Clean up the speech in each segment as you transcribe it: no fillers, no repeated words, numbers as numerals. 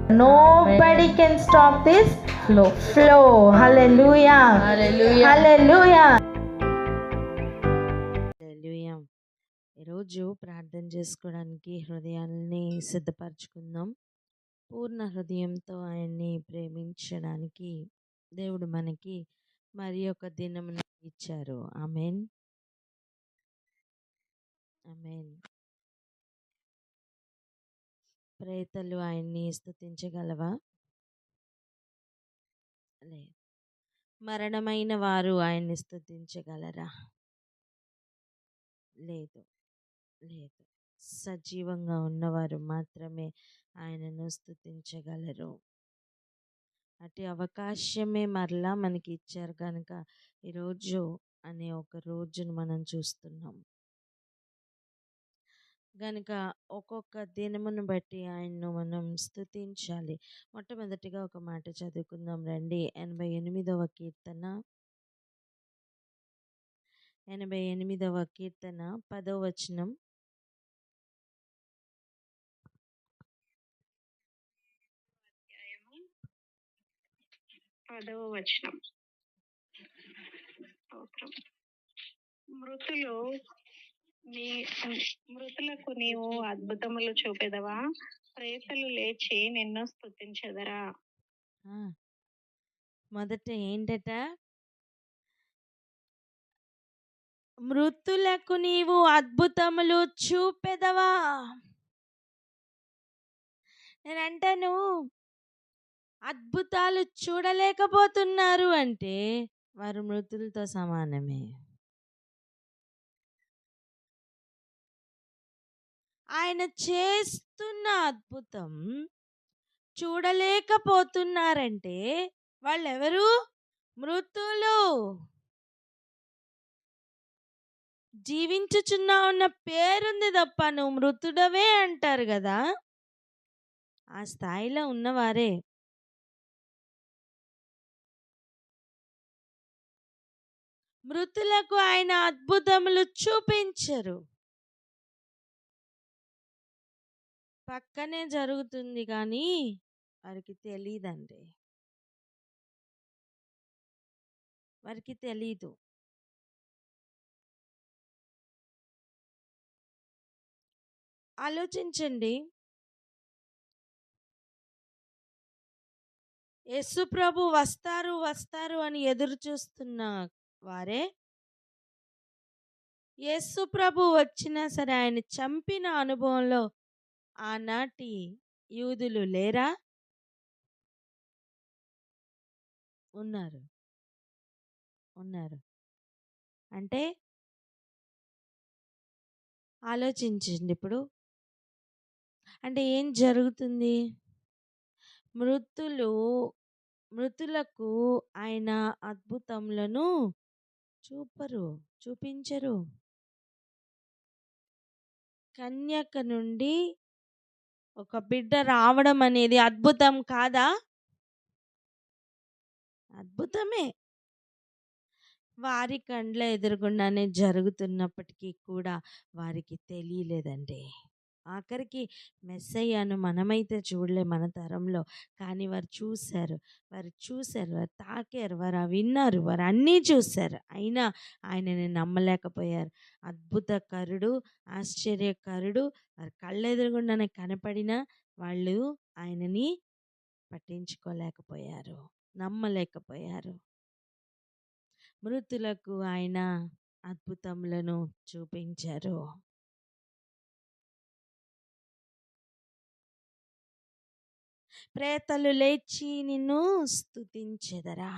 Nobody can stop this flow. Hallelujah. Hallelujah. Hallelujah. హల్లెలూయా. ఈరోజు ప్రార్థన చేసుకోవడానికి హృదయాల్ని సిద్ధపరచుకుందాం. పూర్ణ హృదయంతో ఆయన్ని ప్రేమించడానికి దేవుడు మనకి మరి ఒక దినమును ఇచ్చారు. ఆమేన్, ఆమేన్. ప్రేతలు ఆయన్ని స్తుతించగలవా? లేదు. మరణమైన వారు ఆయన్ని స్తుతించగలరా? లేదు, లేదు. సజీవంగా ఉన్నవారు మాత్రమే ఆయనను స్తుతించగలరు. అటు అవకాశమే మరలా మనకి ఇచ్చారు కనుక ఈరోజు అనే ఒక రోజును మనం చూస్తున్నాం గనుక ఒక్కొక్క దినమును బట్టి ఆయన్ను మనం స్తుతించాలి. మొట్టమొదటిగా ఒక మాట చదువుకుందాం రండి. 88వ కీర్తన 88వ కీర్తన 10వ వచనం. మృతులకు నీవు అద్భుతములు చూపెదవా, ప్రేతలు లేచి నిన్ను స్తుతించెదరా. మొదట ఏంటట? మృతులకు నీవు అద్భుతములు చూపెదవా. నేనంటాను, అద్భుతాలు చూడలేకపోతున్నారు అంటే వారు మృతులతో సమానమే. ఆయన చేస్తున్న అద్భుతం చూడలేకపోతున్నారంటే వాళ్ళెవరు? మృతులు. జీవించుచున్నా ఉన్న పేరుంది తప్ప నువ్వు మృతుడవే అంటారు కదా, ఆ స్థాయిలో ఉన్నవారే. మృతులకు ఆయన అద్భుతములు చూపించరు. పక్కనే జరుగుతుంది కానీ వారికి తెలియదండి, వారికి తెలీదు. ఆలోచించండి, యేసు ప్రభు వస్తారు వస్తారు అని ఎదురు చూస్తున్న వారే యేసు ప్రభు వచ్చినా సరే ఆయన చంపిన అనుభవంలో ఆనాటి యూదులు లేరా? ఉన్నారు, ఉన్నారు. అంటే ఆలోచించండి ఇప్పుడు. అంటే ఏం జరుగుతుంది? మృతులకు ఆయన అద్భుతములను చూపించరు. కన్యక నుండి ఒక బిడ్డ రావడం అనేది అద్భుతం కాదా? అద్భుతమే. వారి కండ్ల ఎదురుగుండానే జరుగుతున్నప్పటికీ కూడా వారికి తెలియలేదండి. ఆఖరికి మెస్సయ్యను మనమైతే చూడలే మన తరంలో, కానీ వారు చూశారు, వారు తాకారు, వారు విన్నారు, వారు అన్నీ చూశారు. అయినా ఆయనని నమ్మలేకపోయారు. అద్భుతకరుడు, ఆశ్చర్యకరుడు వారి కళ్ళ ఎదురుగుండానే కనపడినా వాళ్ళు ఆయనని పట్టించుకోలేకపోయారు, నమ్మలేకపోయారు. మృతులకు ఆయన అద్భుతములను చూపించారు. ప్రేతలు లేచి నిన్ను స్తుతించెదరా.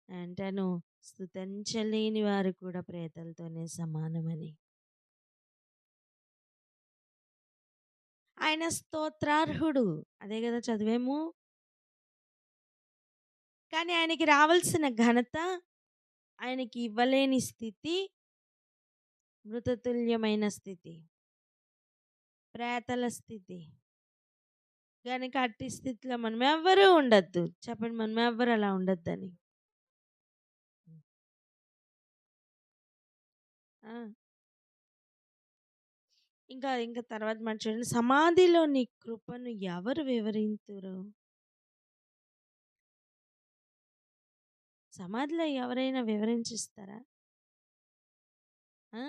అంటాను, స్తుతించలేని వారు కూడా ప్రేతలతోనే సమానమని. ఆయన స్తోత్రార్హుడు, అదే కదా చదివేము. కానీ ఆయనకి రావాల్సిన ఘనత ఆయనకి ఇవ్వలేని స్థితి, మృతతుల్యమైన స్థితి, ప్రేతల స్థితి. కనుక అట్టి స్థితిలో మనం ఎవ్వరూ ఉండద్దు. చెప్పండి, మనం ఎవ్వరు అలా ఉండొద్దని. ఇంకా ఇంకా తర్వాత మాట చూడండి, సమాధిలో నీ కృపను ఎవరు వివరింతురు? సమాధిలో ఎవరైనా వివరించిస్తారా? ఆ?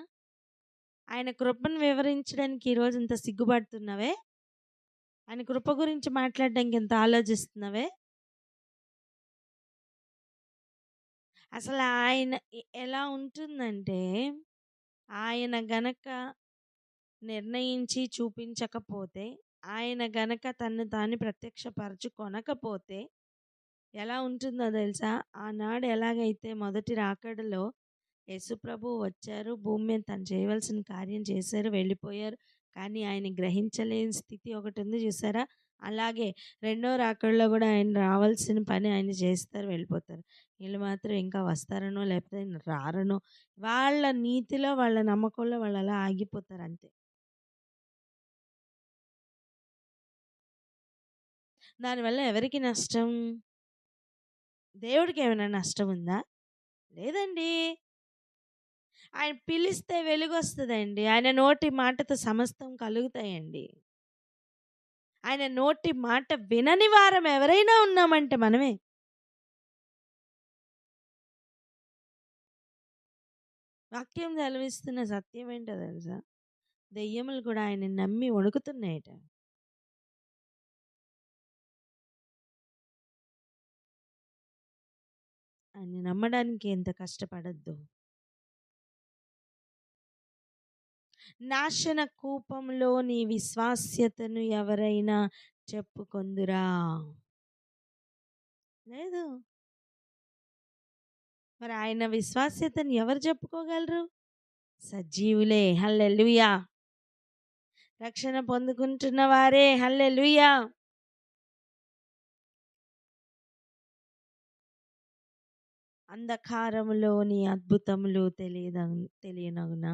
ఆయన కృపను వివరించడానికి ఈరోజు ఇంత సిగ్గుపడుతున్నావే? ఆయన కృప గురించి మాట్లాడడానికి ఎంత ఆలోచిస్తున్నావే? అసలు ఆయన ఎలా ఉంటుందంటే, ఆయన గనక నిర్ణయించి చూపించకపోతే, ఆయన గనక తను తాను ప్రత్యక్షపరచుకొనకపోతే ఎలా ఉంటుందో తెలుసా? ఆనాడు ఎలాగైతే మొదటి రాకడలో యేసుప్రభు వచ్చారు, భూమి మీద తను చేయవలసిన కార్యం చేశారు, వెళ్ళిపోయారు. కానీ ఆయన గ్రహించలేని స్థితి ఒకటి ఉంది చూసారా? అలాగే రెండో రాకడలో కూడా ఆయన రావాల్సిన పని ఆయన చేస్తారు, వెళ్ళిపోతారు. వీళ్ళు మాత్రం ఇంకా వస్తారనో లేకపోతే రారనో, వాళ్ళ నీతిలో వాళ్ళ నమ్మకంలో వాళ్ళు అలా ఆగిపోతారు అంతే. దానివల్ల ఎవరికి నష్టం? దేవుడికి ఏమైనా నష్టం ఉందా? లేదండి. ఆయన పిలిస్తే వెలుగొస్తదండి. ఆయన నోటి మాటతో సమస్తం కలుగుతాయండి. ఆయన నోటి మాట వినని వారం ఎవరైనా ఉన్నామంటే మనమే. వాక్యం సెలవిస్తున్న సత్యం ఏంటో తెలుసా? దెయ్యములు కూడా ఆయన నమ్మి వణుకుతున్నాయట. ఆయన నమ్మడానికి ఎంత కష్టపడద్దు. నాశన కూపంలో నీ విశ్వాస్యతను ఎవరైనా చెప్పుకొందురా? లేదు. మరి ఆయన విశ్వాస్యతను ఎవరు చెప్పుకోగలరు? సజీవులే. హల్లెలూయా. రక్షణ పొందుకుంటున్న వారే. హల్లెలూయా. అంధకారములోని అద్భుతములు తెలియనగునా?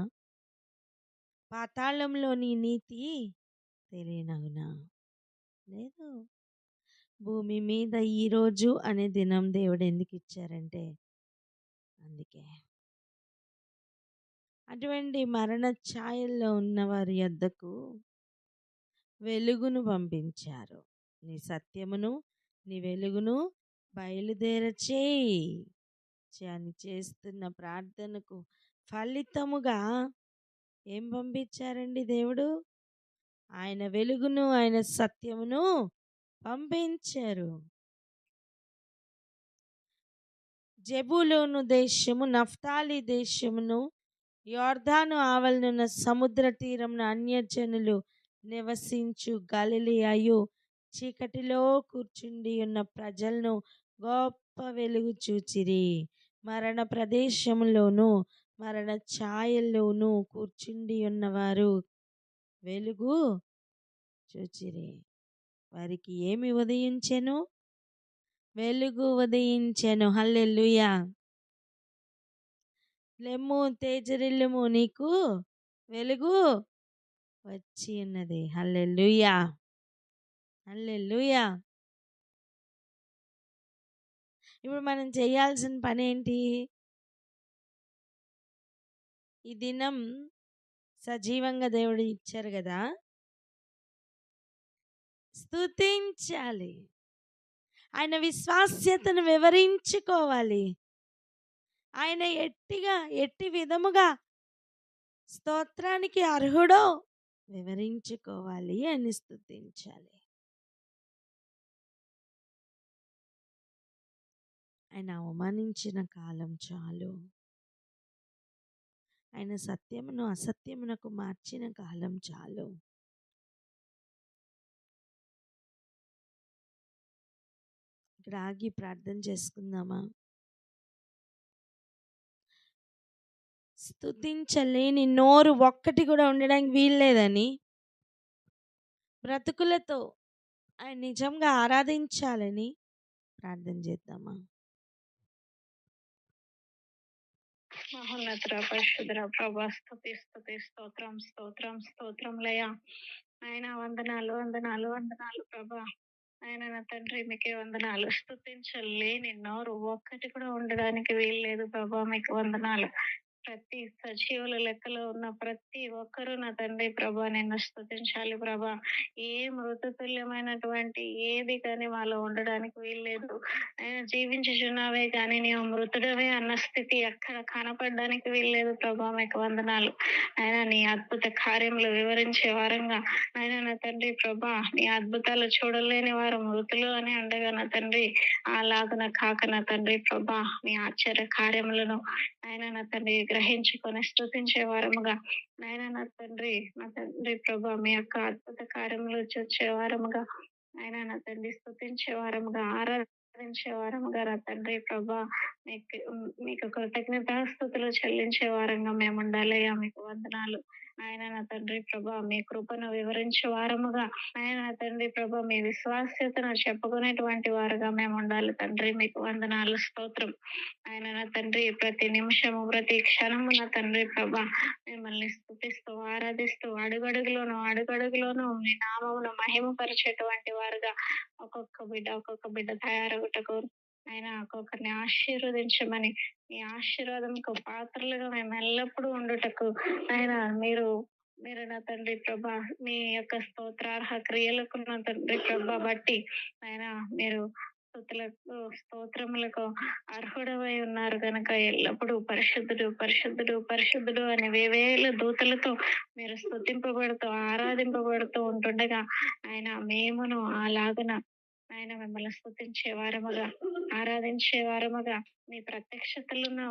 పాతాళంలోని నీతి తెలియనగునా? లేదు. భూమి మీద ఈరోజు అనే దినం దేవుడు ఎందుకు ఇచ్చారంటే అందుకే. అటువంటి మరణ ఛాయల్లో ఉన్న వారి యొద్దకు వెలుగును పంపించారు. నీ సత్యమును నీ వెలుగును బయలుదేరచేయి అని చేస్తున్న ప్రార్థనకు ఫలితముగా ఏం పంపించారండి దేవుడు? ఆయన వెలుగును ఆయన సత్యమును పంపించారు. జెబూలూను దేశము, నఫ్తాలి దేశమును, యోర్దాను ఆవలనున్న సముద్ర తీరమున అన్యజనులు నివసించు గలిలయయు చీకటిలో కూర్చుండి ఉన్న ప్రజలను గొప్ప వెలుగు చూచిరి. మరణ ప్రదేశములోను మరణ ఛాయల్లోనూ కూర్చుండి ఉన్నవారు వెలుగు చూచిరి. వారికి ఏమి ఉదయించెను? వెలుగు ఉదయించెను. హల్లెలూయా. లెమ్ము తేజరిల్లుము, నీకు వెలుగు వచ్చి ఉన్నది. హల్లెలూయా. హల్లెలూయా. ఇప్పుడు మనం చేయాల్సిన పని ఏంటి? ఈ దినం సజీవంగా దేవుడు ఇచ్చారు కదా, స్తుతించాలి. ఆయన విశ్వాస్యతను వివరించుకోవాలి. ఆయన ఎట్టి విధముగా స్తోత్రానికి అర్హుడో వివరించుకోవాలి అని స్తుతించాలి. ఆయన అవమానించిన కాలం చాలు. ఆయన సత్యమును అసత్యమునకు మార్చిన కాలం చాలు. ఇక్కడ ఆగి ప్రార్థన చేసుకుందామా? స్తుతించలేని నోరు ఒక్కటి కూడా ఉండడానికి వీల్లేదని, బ్రతుకులతో ఆయన నిజంగా ఆరాధించాలని ప్రార్థన చేద్దామా? మహోన్నతుడ పరిశుద్ధుడ ప్రభా, స్తుతి స్తుతి స్తోత్రం స్తోత్రం స్తోత్రం లయ. ఆయన వందనాలు వందనాలు వందనాలు ప్రభా. ఆయన నా తండ్రి, మీకే వందనాలు. స్తుతించలేని నోరు ఒక్కటి కూడా ఉండడానికి వీల్లేదు ప్రభా, మీకు వందనాలు. ప్రతి సజీవుల లెక్కలో ఉన్న ప్రతి ఒక్కరూ నా తండ్రి ప్రభా నిన్ను స్తుతించాలి ప్రభా. ఏ మృతతుల్యమైనటువంటి ఏది కానీ మాలో ఉండడానికి వీల్లేదు. ఆయన జీవించుచున్నావే కానీ నీవు మృతుడవే అన్న స్థితి ఎక్కడ కనపడడానికి వీల్లేదు ప్రభా. మీకు వందనాలు. ఆయన నీ అద్భుత కార్యములు వివరించే వారంగా ఆయన నా తండ్రి ప్రభా నీ అద్భుతాలు చూడలేని వారు మృతులు అని ఉండగా నా తండ్రి అలాగున కాక నా తండ్రి ప్రభా నీ ఆశ్చర్య కార్యములను ఆయన నా తండ్రి గ్రహించుకొని స్తుతించే వారముగా నాయన నా తండ్రి ప్రభా మీ యొక్క అద్భుత కార్యములు చూచే వారముగా ఆయన నా తండ్రి స్తుతించే వారముగా ఆరాధించే వారముగా నా తండ్రి ప్రభా మీకు కృతజ్ఞతాస్తుతులు చెల్లించే వారంగా మేము ఉండాలయ్యా. మీకు వందనాలు. ఆయన నా తండ్రి ప్రభా మీ కృపను వివరించే వారముగా ఆయన నా తండ్రి ప్రభా మీ విశ్వాస్యతను చెప్పుకునేటువంటి వారుగా మేము ఉండాలి తండ్రి. మీకు వందనాలు, స్తోత్రం. ఆయన నా తండ్రి ప్రతి నిమిషము ప్రతి క్షణము నా తండ్రి ప్రభా మిమ్మల్ని స్తుతిస్తూ ఆరాధిస్తూ అడుగడుగులోను మీ నామమును మహిమపరిచేటువంటి వారుగా ఒక్కొక్క బిడ్డ తయారగుటకు ఆయన ఒక్కొక్కరిని ఆశీర్వదించమని మీ ఆశీర్వాదంకు పాత్రలుగా మేము ఎల్లప్పుడూ ఉండుటకు ఆయన మీరు నా తండ్రి ప్రభా మీ యొక్క స్తోత్రార్హ క్రియలకు నా తండ్రి ప్రభా బట్టి ఆయన మీరు స్తుతులకు స్తోత్రములకు అర్హుడవై ఉన్నారు కనుక ఎల్లప్పుడూ పరిశుద్ధుడు పరిశుద్ధుడు పరిశుద్ధుడు అని వేవేల దూతలతో మీరు స్తుతింపబడుతూ ఆరాధింపబడుతూ ఉంటుండగా ఆయన మేమును అలాగన ఆయన మిమ్మల్ని స్తుతించే వారముగా ఆరాధించే వారముగా మీ ప్రత్యక్షతలను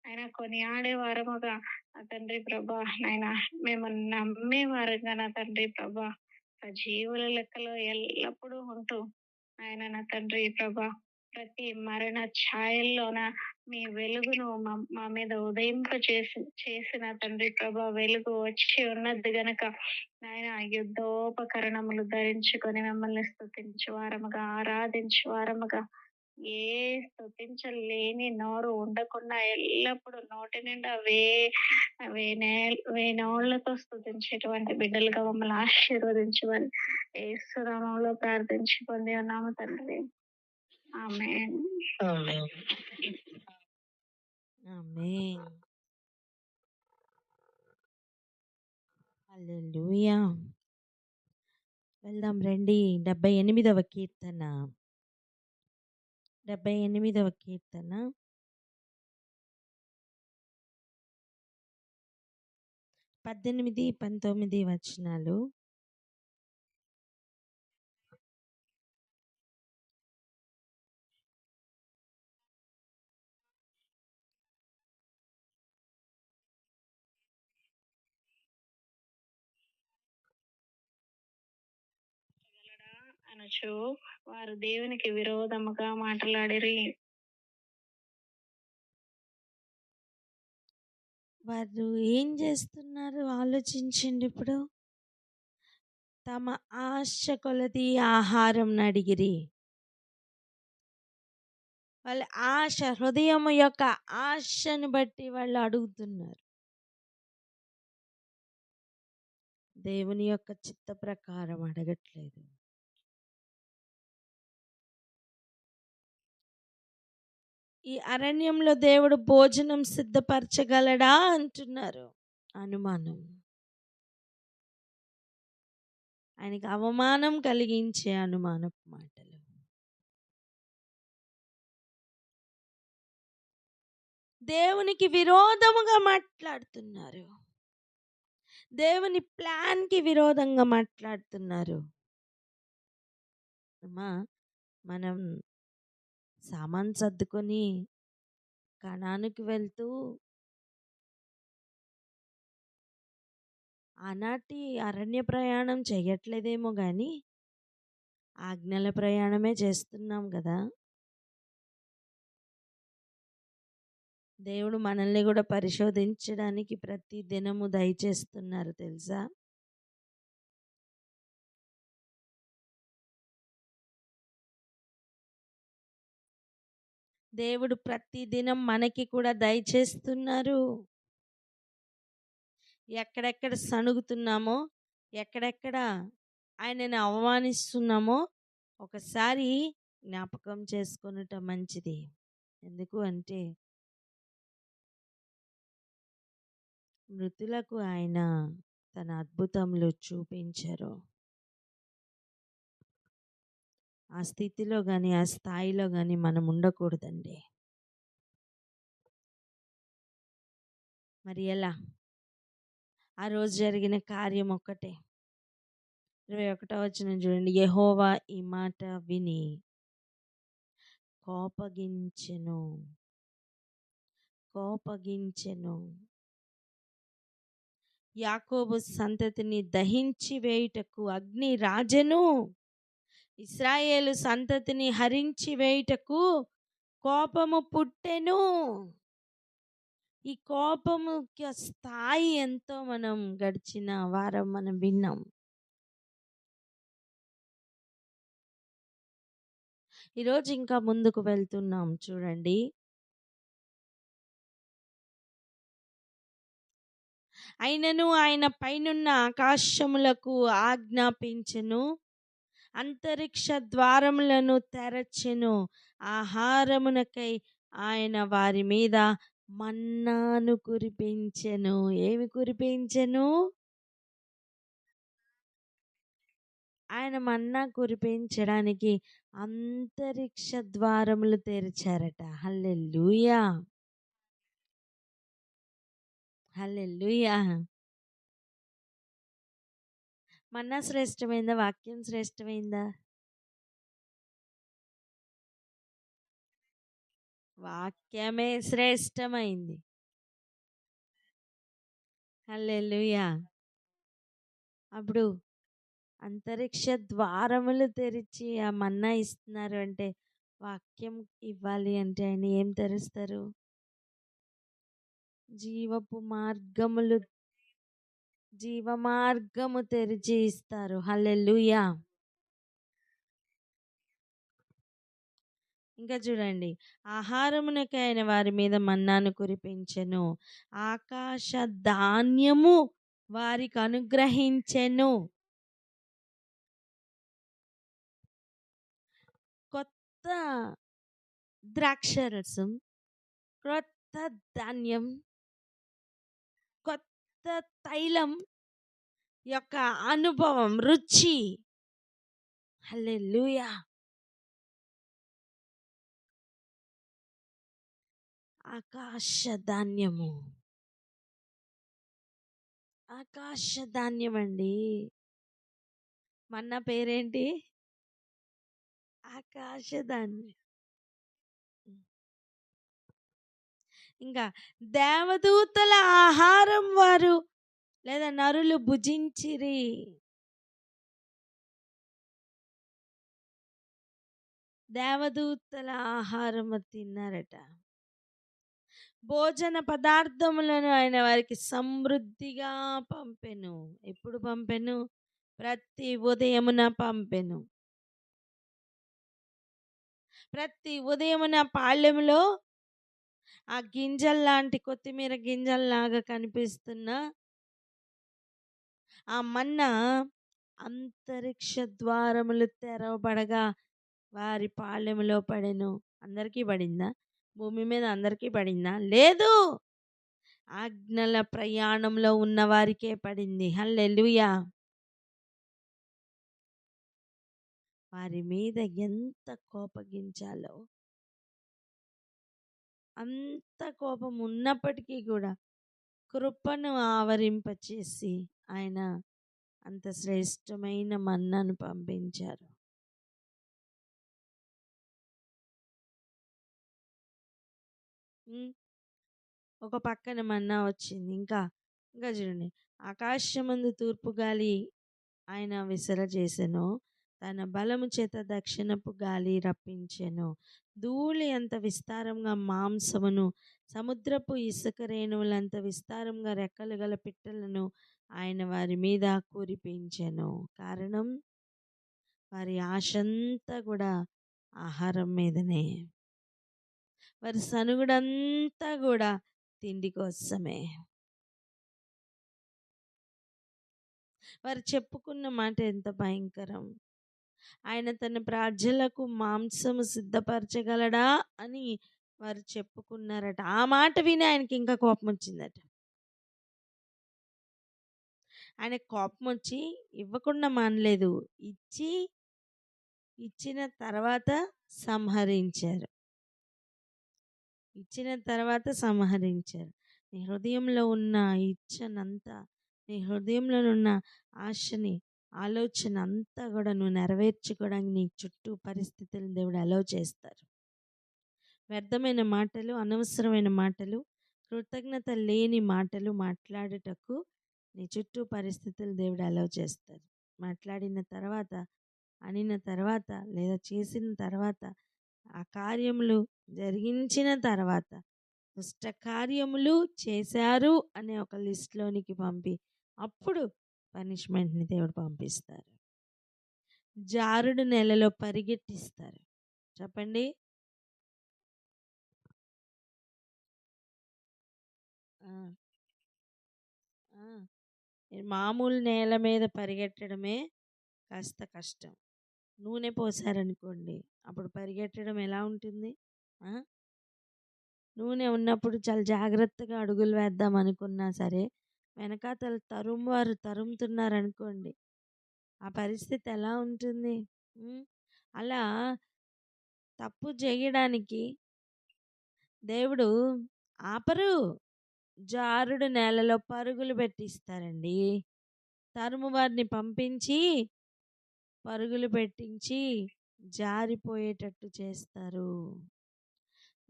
ఆయన కొనియాడే వారముగా నా తండ్రి ప్రభా ఆయన మేము నమ్మే వారంగా నా తండ్రి ప్రభా సజీవుల లెక్కలో ఎల్లప్పుడూ ఉంటూ ఆయన నా తండ్రి ప్రభా ప్రతి మరణ ఛాయల్లోన మీ వెలుగును మా మీద ఉదయింప చేసిన తండ్రి ప్రభా వెలుగు వచ్చి ఉన్నది గనక ఆయన యుద్ధోపకరణములు ధరించుకొని మిమ్మల్ని స్తుతించే వారముగా ఆరాధించే వారముగా ఏ స్తుతించలేని నోరు ఉండకుండా ఎల్లప్పుడూ నోటి నిండా వేనోళ్లతో స్తుతించేటువంటి బిడ్డలుగా మమ్మల్ని ఆశీర్వదించమని యేసు నామములో ప్రార్థించి పొంది ఉన్నాము తండ్రి. ఆమేన్. ఆమేన్. హల్లెలూయా. వెళ్దాం రండి. 78వ కీర్తన 78వ కీర్తన 18, 19 వచనాలు. అనొచ్చు వారు దేవునికి విరోధముగా మాట్లాడిరి. వారు ఏం చేస్తున్నారు ఆలోచించండి. ఇప్పుడు తమ ఆశ కొలది ఆహారం అడిగిరి. వాళ్ళ ఆశ, హృదయం యొక్క ఆశను బట్టి వాళ్ళు అడుగుతున్నారు. దేవుని యొక్క చిత్త ప్రకారం అడగట్లేదు. ఈ అరణ్యంలో దేవుడు భోజనం సిద్ధపరచగలడా అంటున్నారు. అనుమానం. ఆయనకి అవమానం కలిగించే అనుమానపు మాటలు. దేవునికి విరోధముగా మాట్లాడుతున్నారు. దేవుని ప్లాన్కి విరోధంగా మాట్లాడుతున్నారు. అమ్మా, మనం సామాన్ సర్దుకొని కణానికి వెళ్తూ ఆనాటి అరణ్య ప్రయాణం చేయట్లేదేమో కానీ ఆజ్ఞల ప్రయాణమే చేస్తున్నాం కదా. దేవుడు మనల్ని కూడా పరిశోధించడానికి ప్రతి దినము దయచేస్తున్నారు తెలుసా. దేవుడు ప్రతి దినం మనకి కూడా దయచేస్తున్నారు. ఎక్కడెక్కడ సణుగుతున్నామో, ఎక్కడెక్కడ ఆయనని అవమానిస్తున్నామో ఒకసారి జ్ఞాపకం చేసుకొనుట మంచిది. ఎందుకు అంటే మృతులకు ఆయన తన అద్భుతములు చూపించరు. ఆ స్థితిలో కానీ ఆ స్థాయిలో కానీ మనం ఉండకూడదండి. మరి ఎలా? ఆ రోజు జరిగిన కార్యం ఒక్కటే. 21వ వచనం చూడండి. యెహోవా ఈ మాట విని కోపగించెను. యాకోబు సంతతిని దహించి వేయుటకు అగ్ని రాజెను. ఇశ్రాయేలు సంతతిని హరించి వేయుటకు కోపము పుట్టెను. ఈ కోపము స్థాయి ఎంతో మనం గడిచిన వారం మనం విన్నాం. ఈరోజు ఇంకా ముందుకు వెళ్తున్నాం చూడండి. అయినను ఆయన పైనున్న ఆకాశములకు ఆజ్ఞాపించెను, అంతరిక్ష ద్వారములను తెరచెను. ఆహారమునకై ఆయన వారి మీద మన్నాను కురిపించెను. ఏమి కురిపించెను? ఆయన మన్నా కురిపించడానికి అంతరిక్ష ద్వారములు తెరిచారట. హల్లెలూయా, హల్లెలూయా. మన్నా శ్రేష్టమైందా? వాక్యం శ్రేష్టమైందా? వాక్యమే శ్రేష్టమైంది. హల్లెలూయా. అప్పుడు అంతరిక్ష ద్వారములు తెరిచి ఆ మన్నా ఇస్తున్నారు అంటే, వాక్యం ఇవ్వాలి అంటే ఆయన ఏం తెరుస్తారు? జీవమార్గము తెరిచి ఇస్తారు. హల్లెలూయా. ఇంకా చూడండి. ఆహారమునకై ఆయన వారి మీద మన్నాను కురిపించెను, ఆకాశ ధాన్యము వారికి అనుగ్రహించెను. కొత్త ద్రాక్షరసం, కొత్త ధాన్యం, కొత్త తైలం యొక్క అనుభవం, రుచి. హల్లెలూయా. ఆకాశ ధాన్యము, ఆకాశ ధాన్యం అండి. మన్నా పేరేంటి? ఆకాశ ధాన్యం. ఇంకా దేవదూతల ఆహారం వారు లేదా నరులు భుజించిరి. దేవదూతల ఆహారం తిన్నారట. భోజన పదార్థములను ఆయన వారికి సమృద్ధిగా పంపెను. ఎప్పుడు పంపెను? ప్రతి ఉదయమున పంపెను. ప్రతి ఉదయమున పాళ్యములో ఆ గింజల్లాంటి, కొత్తిమీర గింజల్లాగా కనిపిస్తున్న ఆ మన్నా అంతరిక్ష ద్వారములు తెరవబడగా వారి పాళ్యములో పడెను. అందరికీ పడిందా? భూమి మీద అందరికీ పడిందా? లేదు. ఆజ్ఞల ప్రయాణంలో ఉన్న వారికే పడింది. హల్లెలూయా. వారి మీద ఎంత కోపగించాలో అంత కోపం ఉన్నప్పటికీ కూడా కృపను ఆవరింపచేసి ఆయన అంత శ్రేష్టమైన మన్నాను పంపించారు. ఒక పక్కన మన్నా వచ్చింది. ఇంకా చూడండి. ఆకాశమందు తూర్పు గాలి ఆయన విసరజేసెను, తన బలము చేత దక్షిణపు గాలి రప్పించెను. ధూళి అంత విస్తారంగా మాంసమును, సముద్రపు ఇసుక రేణువులంత విస్తారంగా రెక్కలు గల పిట్టలను ఆయన వారి మీద కురిపించెను. కారణం, వారి ఆశంతా కూడా ఆహారం మీదనే. వారి సనుగుడంతా కూడా తిండి కోసమే. వారు చెప్పుకున్న మాట ఎంత భయంకరం. ఆయన తన ప్రజలకు మాంసము సిద్ధపరచగలడా అని వారు చెప్పుకున్నారట. ఆ మాట విని ఆయనకి ఇంకా కోపం వచ్చిందట. ఆయన కోపం వచ్చి ఇవ్వకుండా మానలేదు, ఇచ్చిన తర్వాత సంహరించారు. నీ హృదయంలో ఉన్న ఇచ్చనంతా, నీ హృదయంలో ఉన్న ఆశని, ఆలోచన అంతా కూడా నువ్వు నెరవేర్చుకోవడానికి నీ చుట్టూ పరిస్థితులను దేవుడు అలౌ చేస్తారు. వ్యర్థమైన మాటలు, అనవసరమైన మాటలు, కృతజ్ఞత లేని మాటలు మాట్లాడుటకు నీ చుట్టూ పరిస్థితులు దేవుడు అలౌ చేస్తారు. మాట్లాడిన తర్వాత, అనిన తర్వాత, లేదా చేసిన తర్వాత, ఆ కార్యములు జరిగించిన తర్వాత, దుష్ట కార్యములు చేశారు అనే ఒక లిస్ట్లోనికి పంపి అప్పుడు పనిష్మెంట్ని దేవుడు పంపిస్తారు. జారుడు నెలలో పరిగెట్టిస్తారు. చెప్పండి. ఆ, ఆ. మామూలు నేల మీద పరిగెట్టడమే కాస్త కష్టం. నూనె పోసారనుకోండి, అప్పుడు పరిగెట్టడం ఎలా ఉంటుంది? నూనె ఉన్నప్పుడు చాలా జాగ్రత్తగా అడుగులు వేద్దాం అనుకున్నా సరే, వెనకాతల వారు తరుముతున్నారనుకోండి, ఆ పరిస్థితి ఎలా ఉంటుంది? అలా తప్పు చేయడానికి దేవుడు ఆపరు, జారుడు నేలలో పరుగులు పెట్టిస్తారండి. తరుము వారిని పంపించి పరుగులు పెట్టించి జారిపోయేటట్టు చేస్తారు.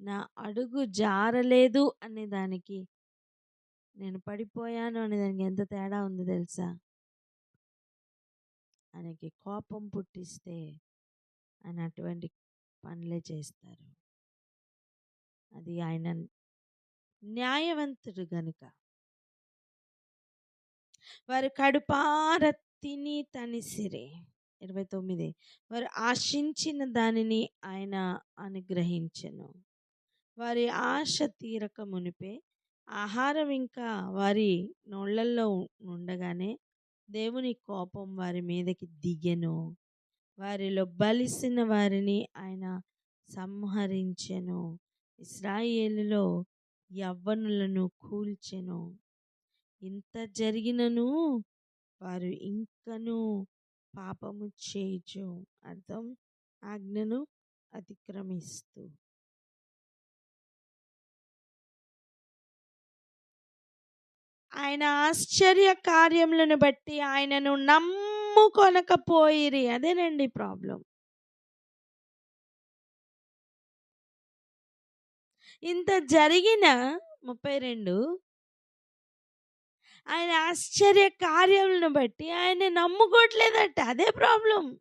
నా అడుగు జారలేదు అనే దానికి, నేను పడిపోయాను అనే దానికి ఎంత తేడా ఉంది తెలుసా? ఆయనకి కోపం పుట్టిస్తే ఆయన అటువంటి పనులే చేస్తారు. అది ఆయన న్యాయవంతుడు గనుక. వారు కడుపార తిని తనిసిరే. 29. వారు ఆశించిన దానిని ఆయన అనుగ్రహించెను. వారి ఆశ తీరక మునిపే ఆహారం ఇంకా వారి నోళ్ళల్లో ఉండగానే దేవుని కోపం వారి మీదకి దిగెను. వారిలో బలిసిన వారిని ఆయన సంహరించెను. ఇశ్రాయేలులో యవ్వనులను కూల్చెను. ఇంత జరిగినను వారు ఇంకను పాపము చేయుచు, అర్థం ఆజ్ఞను అతిక్రమిస్తూ. ఆయన ఆశ్చర్య కార్యములను బట్టి ఆయనను నమ్ముకొనకపోయిరి. అదేనండి ప్రాబ్లం. ఇంత జరిగిన 32 ఆయన ఆశ్చర్య కార్యములను బట్టి ఆయన నమ్ముకోవట్లేదట. అదే ప్రాబ్లం.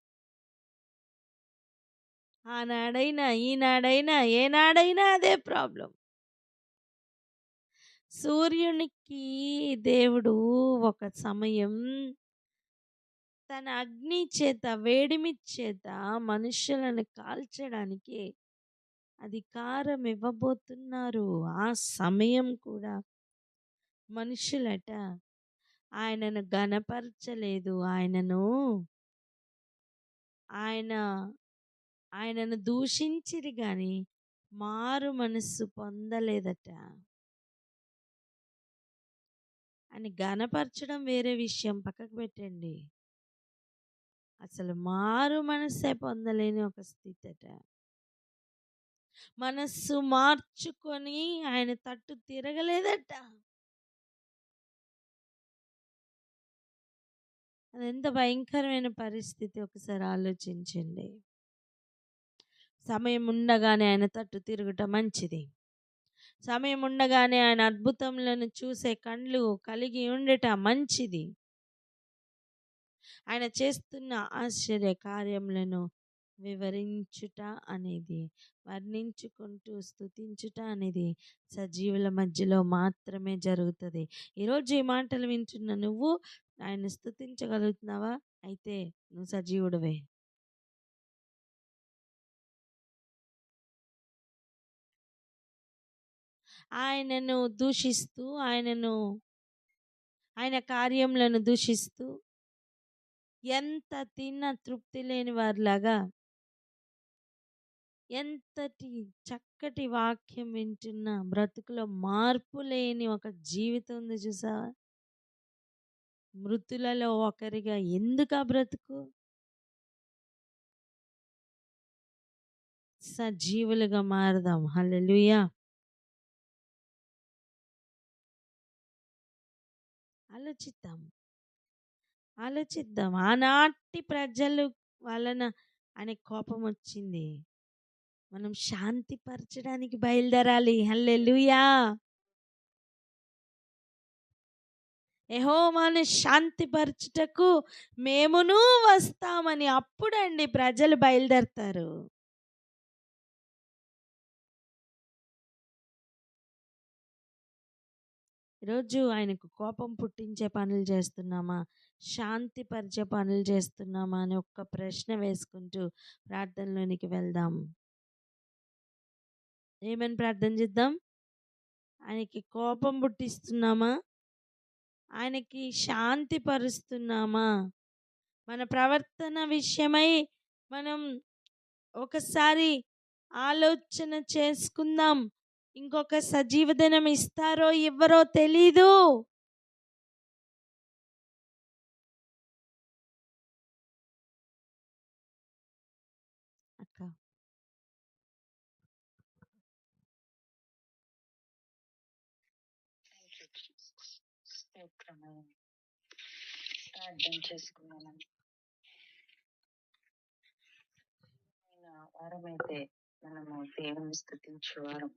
ఆనాడైనా, ఈనాడైనా, ఏనాడైనా అదే ప్రాబ్లం. సూర్యునికి దేవుడు ఒక సమయం తన అగ్ని చేత, వేడిమి చేత మనుషులను కాల్చడానికి అధికారం ఇవ్వబోతున్నారు. ఆ సమయం కూడా మనుషులట ఆయనను గణపరచలేదు, ఆయనను దూషించిరి కానీ మారు మనస్సు పొందలేదట. అని గణపరచడం వేరే విషయం, పక్కకు పెట్టండి. అసలు మారు మనస్సే పొందలేని ఒక స్థితి అట. మనస్సు మార్చుకొని ఆయన తట్టు తిరగలేదట. అది ఎంత భయంకరమైన పరిస్థితి ఒకసారి ఆలోచించండి. సమయం ఉండగానే ఆయన తట్టు తిరుగుట మంచిది. సమయం ఉండగానే ఆయన అద్భుతములను చూసే కండ్లు కలిగి ఉండట మంచిది. ఆయన చేస్తున్న ఆశ్చర్య కార్యములను వివరించుట అనేది, వర్ణించుకుంటూ స్తుతించుట అనేది సజీవుల మధ్యలో మాత్రమే జరుగుతుంది. ఈరోజు ఈ మాటలు వింటున్న నువ్వు ఆయన స్తుతించగలుగుతున్నావా? అయితే నువ్వు సజీవుడివే. ఆయనను దూషిస్తూ, ఆయన కార్యములను దూషిస్తూ, ఎంత తిన్నా తృప్తి లేని వారిలాగా, ఎంతటి చక్కటి వాక్యం వింటున్న బ్రతుకులో మార్పు లేని ఒక జీవితం ఉంది చూసావా? మృతులలో ఒకరిగా ఎందుకు ఆ బ్రతుకు? సజీవులుగా మారదాం. హల్లెలూయా. ఆలోచిద్దాం. ఆలోచిద్దాం. ఆనాటి ప్రజలు వలన ఆయనకి కోపం వచ్చింది. మనం శాంతిపరచడానికి బయలుదేరాలి. హల్లెలూయా. యెహోవాను శాంతిపరచుటకు మేమును వస్తామని అప్పుడండి ప్రజలు బయలుదేరతారు. ఈరోజు ఆయనకు కోపం పుట్టించే పనులు చేస్తున్నామా, శాంతిపరిచే పనులు చేస్తున్నామా అని ఒక్క ప్రశ్న వేసుకుంటూ ప్రార్థనలోనికి వెళ్దాం. ఏమని ప్రార్థన చేద్దాం? ఆయనకి కోపం పుట్టిస్తున్నామా, ఆయనకి శాంతి పరుస్తున్నామా? మన ప్రవర్తన విషయమై మనం ఒకసారి ఆలోచన చేసుకుందాం. ఇంకొక సజీవ దినం ఇస్తారో ఇవ్వరో తెలీదు. అక్క ప్రార్థన చేసుకున్నాను. వారం అయితే మనము దేవుని స్తుతించే వారం.